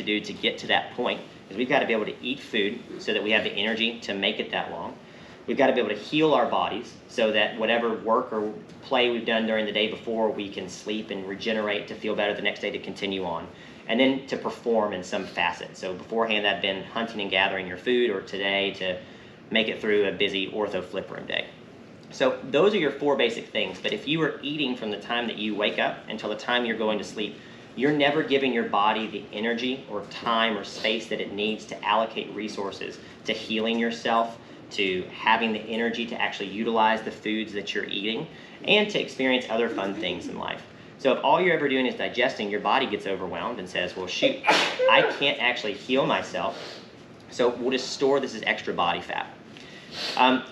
do to get to that point is we've got to be able to eat food so that we have the energy to make it that long. We've got to be able to heal our bodies so that whatever work or play we've done during the day before, we can sleep and regenerate to feel better the next day to continue on. And then to perform in some facet. So beforehand, that'd been hunting and gathering your food, or today to make it through a busy ortho flip room day. So those are your 4 basic things. But if you are eating from the time that you wake up until the time you're going to sleep, you're never giving your body the energy or time or space that it needs to allocate resources to healing yourself, to having the energy to actually utilize the foods that you're eating, and to experience other fun things in life. So if all you're ever doing is digesting, your body gets overwhelmed and says, well, shoot, I can't actually heal myself, so we'll just store this as extra body fat.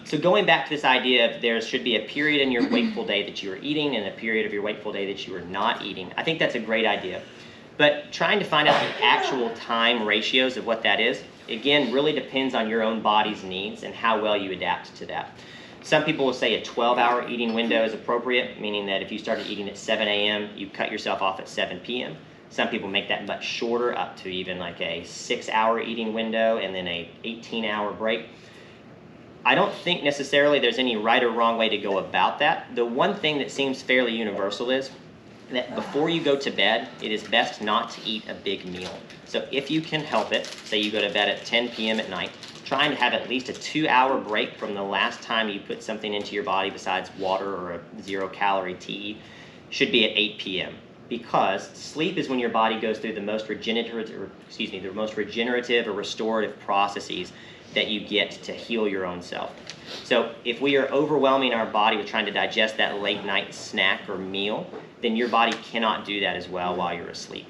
So going back to this idea of there should be a period in your wakeful day that you are eating and a period of your wakeful day that you are not eating, I think that's a great idea. But trying to find out the actual time ratios of what that is, again, really depends on your own body's needs and how well you adapt to that. Some people will say a 12-hour eating window is appropriate, meaning that if you started eating at 7 a.m., you cut yourself off at 7 p.m. Some people make that much shorter, up to even like a 6-hour eating window and then a 18-hour break. I don't think necessarily there's any right or wrong way to go about that. The one thing that seems fairly universal is that before you go to bed, it is best not to eat a big meal. So if you can help it, say you go to bed at 10 p.m. at night, trying to have at least a 2-hour break from the last time you put something into your body besides water or a 0-calorie tea should be at 8 p.m. Because sleep is when your body goes through the most regenerative or restorative processes that you get to heal your own self. So if we are overwhelming our body with trying to digest that late night snack or meal, then your body cannot do that as well while you're asleep.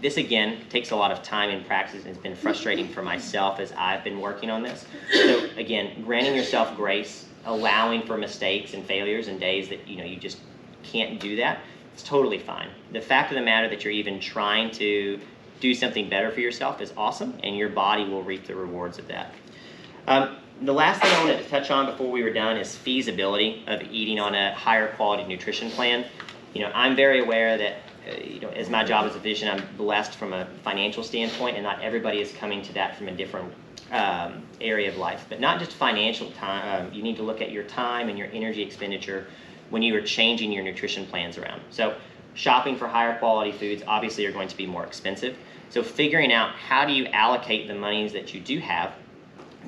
This again takes a lot of time and practice, and it's been frustrating for myself as I've been working on this. So again, granting yourself grace, allowing for mistakes and failures and days that you just can't do that, it's totally fine. The fact of the matter that you're even trying to do something better for yourself is awesome, and your body will reap the rewards of that. The last thing I wanted to touch on before we were done is feasibility of eating on a higher quality nutrition plan. I'm very aware that as my job as a physician, I'm blessed from a financial standpoint, and not everybody is coming to that from a different area of life. But not just financial time, you need to look at your time and your energy expenditure when you are changing your nutrition plans around. So shopping for higher quality foods obviously are going to be more expensive. So figuring out how do you allocate the monies that you do have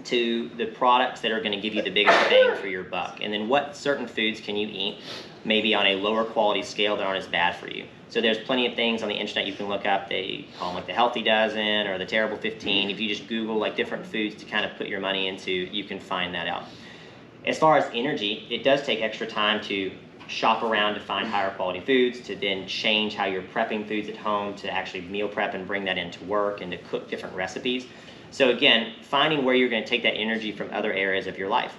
to the products that are going to give you the biggest bang for your buck, and then what certain foods can you eat maybe on a lower quality scale that aren't as bad for you. So there's plenty of things on the internet you can look up. They call them like the healthy dozen or the terrible 15. If you just Google like different foods to kind of put your money into, you can find that out. As far as energy, it does take extra time to shop around to find higher quality foods, to then change how you're prepping foods at home, to actually meal prep and bring that into work, and to cook different recipes. So again, finding where you're going to take that energy from other areas of your life.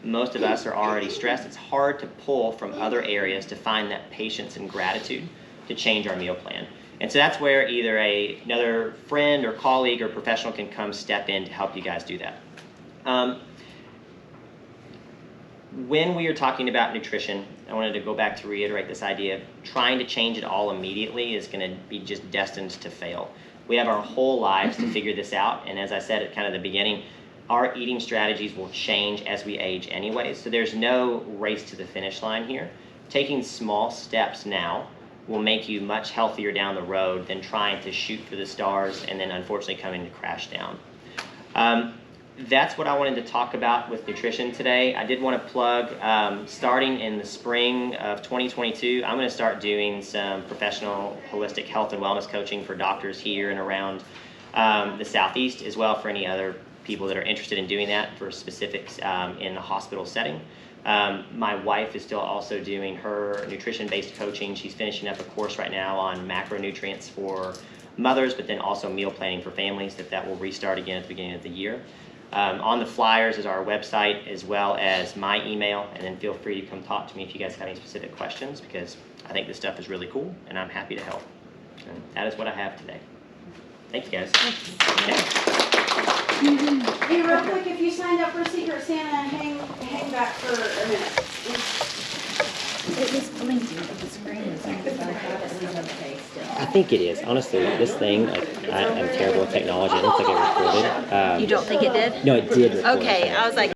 Most of us are already stressed. It's hard to pull from other areas to find that patience and gratitude to change our meal plan. And so that's where either another friend or colleague or professional can come step in to help you guys do that. When we are talking about nutrition, I wanted to go back to reiterate this idea of trying to change it all immediately is going to be just destined to fail. We have our whole lives to figure this out, and as I said at kind of the beginning, our eating strategies will change as we age anyway, so there's no race to the finish line here. Taking small steps now will make you much healthier down the road than trying to shoot for the stars and then unfortunately coming to crash down. That's what I wanted to talk about with nutrition today. I did want to plug, starting in the spring of 2022, I'm going to start doing some professional holistic health and wellness coaching for doctors here and around the Southeast, as well for any other people that are interested in doing that for specifics in the hospital setting. My wife is still also doing her nutrition-based coaching. She's finishing up a course right now on macronutrients for mothers, but then also meal planning for families, that will restart again at the beginning of the year. On the flyers is our website as well as my email, and then feel free to come talk to me if you guys have any specific questions, because I think this stuff is really cool and I'm happy to help. And that is what I have today. Thank you guys. Hey, real quick, if you signed up for Secret Santa, hang back for a minute. It was blinking, but the screen was on, so I thought it was okay still. I think it is. Honestly, this thing, like, I am terrible with technology. It looks like it recorded. You don't think it did? No, it did record. Okay, I was like,